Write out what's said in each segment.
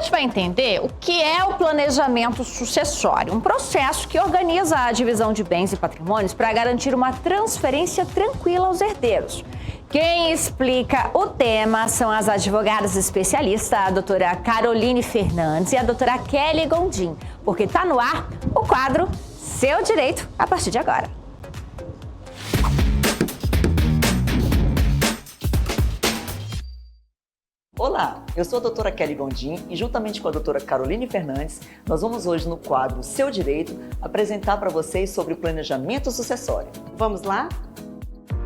gente vai entender o que é o planejamento sucessório, um processo que organiza a divisão de bens e patrimônios para garantir uma transferência tranquila aos herdeiros. Quem explica o tema são as advogadas especialistas, a doutora Caroline Fernandes e a doutora Kelly Gondim, porque está no ar o quadro Seu Direito a partir de agora. Olá, eu sou a doutora Kelly Gondim e juntamente com a doutora Caroline Fernandes, nós vamos hoje no quadro Seu Direito apresentar para vocês sobre o planejamento sucessório. Vamos lá?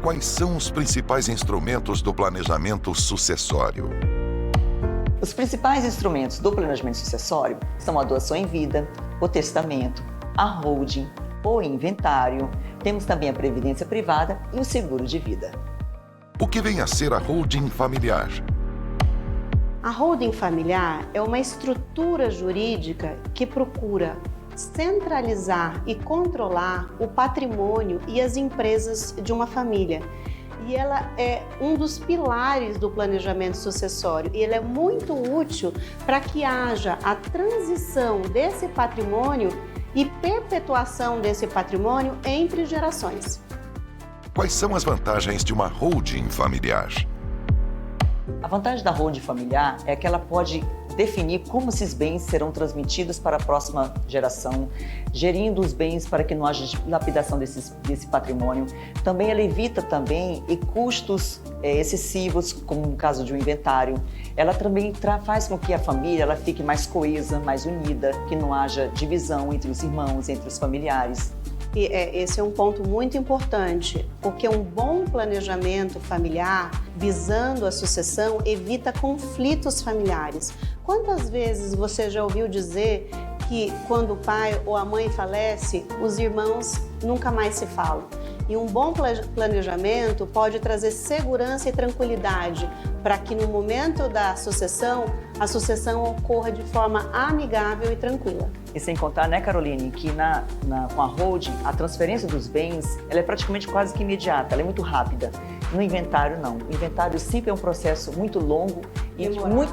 Quais são os principais instrumentos do planejamento sucessório? Os principais instrumentos do planejamento sucessório são a doação em vida, o testamento, a holding, o inventário, temos também a previdência privada e o seguro de vida. O que vem a ser a holding familiar? A holding familiar é uma estrutura jurídica que procura centralizar e controlar o patrimônio e as empresas de uma família. E ela é um dos pilares do planejamento sucessório e ela é muito útil para que haja a transição desse patrimônio e perpetuação desse patrimônio entre gerações. Quais são as vantagens de uma holding familiar? A vantagem da holding familiar é que ela pode definir como esses bens serão transmitidos para a próxima geração, gerindo os bens para que não haja dilapidação desse patrimônio. Também ela evita custos excessivos, como no caso de um inventário. Ela também faz com que a família ela fique mais coesa, mais unida, que não haja divisão entre os irmãos, entre os familiares. E esse é um ponto muito importante, porque um bom planejamento familiar, visando a sucessão, evita conflitos familiares. Quantas vezes você já ouviu dizer que quando o pai ou a mãe falece, os irmãos nunca mais se falam? E um bom planejamento pode trazer segurança e tranquilidade para que no momento da sucessão, a sucessão ocorra de forma amigável e tranquila. E sem contar, né, Caroline, que com a holding, a transferência dos bens, ela é praticamente quase que imediata, ela é muito rápida. No inventário, não. O inventário sempre é um processo muito longo e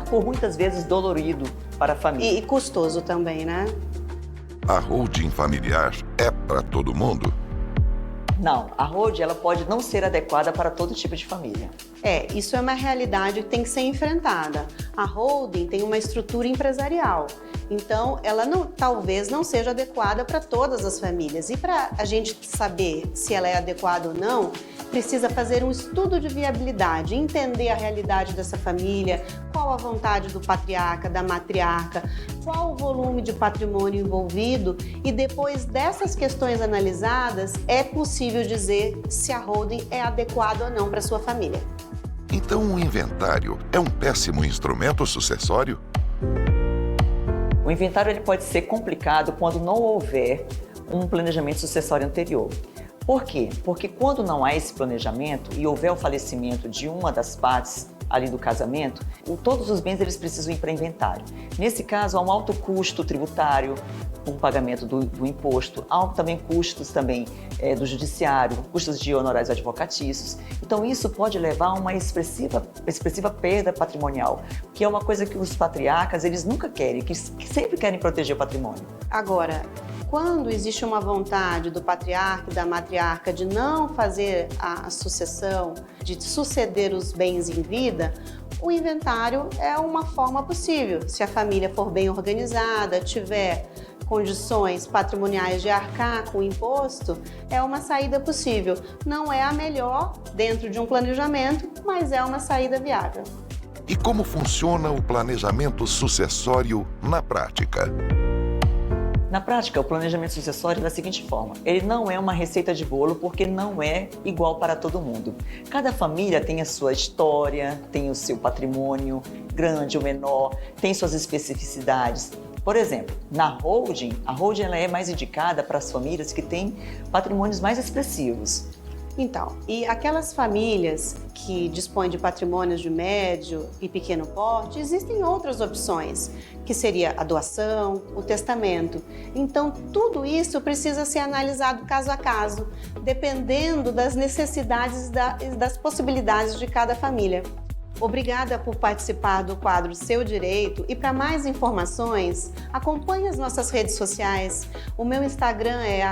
por muitas vezes dolorido para a família. E custoso também, né? A holding familiar é para todo mundo? Não, a holding ela pode não ser adequada para todo tipo de família. Isso é uma realidade que tem que ser enfrentada. A holding tem uma estrutura empresarial, então ela talvez não seja adequada para todas as famílias. E para a gente saber se ela é adequada ou não, precisa fazer um estudo de viabilidade, entender a realidade dessa família, qual a vontade do patriarca, da matriarca, qual o volume de patrimônio envolvido e depois dessas questões analisadas, é possível dizer se a holding é adequada ou não para sua família. Então o inventário é um péssimo instrumento sucessório? O inventário ele pode ser complicado quando não houver um planejamento sucessório anterior. Por quê? Porque quando não há esse planejamento e houver o falecimento de uma das partes ali do casamento, todos os bens eles precisam ir para inventário. Nesse caso, há um alto custo tributário, com o pagamento do imposto, há também custos do judiciário, custos de honorários advocatícios. Então isso pode levar a uma expressiva perda patrimonial, que é uma coisa que os patriarcas eles nunca querem, que sempre querem proteger o patrimônio. Agora, quando existe uma vontade do patriarca e da matriarca de não fazer a sucessão, de suceder os bens em vida, o inventário é uma forma possível. Se a família for bem organizada, tiver condições patrimoniais de arcar com o imposto, é uma saída possível. Não é a melhor dentro de um planejamento, mas é uma saída viável. E como funciona o planejamento sucessório na prática? Na prática, o planejamento sucessório é da seguinte forma: ele não é uma receita de bolo porque não é igual para todo mundo. Cada família tem a sua história, tem o seu patrimônio, grande ou menor, tem suas especificidades. Por exemplo, a holding ela é mais indicada para as famílias que têm patrimônios mais expressivos. Então, e aquelas famílias que dispõem de patrimônios de médio e pequeno porte, existem outras opções, que seria a doação, o testamento. Então, tudo isso precisa ser analisado caso a caso, dependendo das necessidades e das possibilidades de cada família. Obrigada por participar do quadro Seu Direito e para mais informações, acompanhe as nossas redes sociais. O meu Instagram é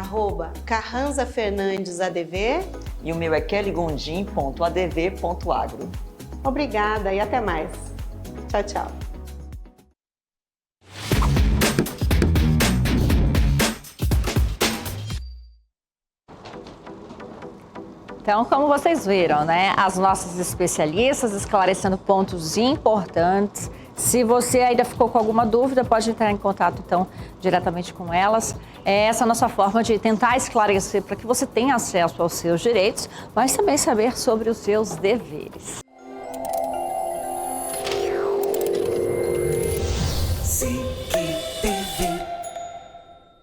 @carranzafernandesadv E o meu é kellygondim.adv.agro. Obrigada e até mais. Tchau, tchau. Então, como vocês viram, né, as nossas especialistas esclarecendo pontos importantes. Se você ainda ficou com alguma dúvida, pode entrar em contato, então, diretamente com elas. Essa é a nossa forma de tentar esclarecer para que você tenha acesso aos seus direitos, mas também saber sobre os seus deveres.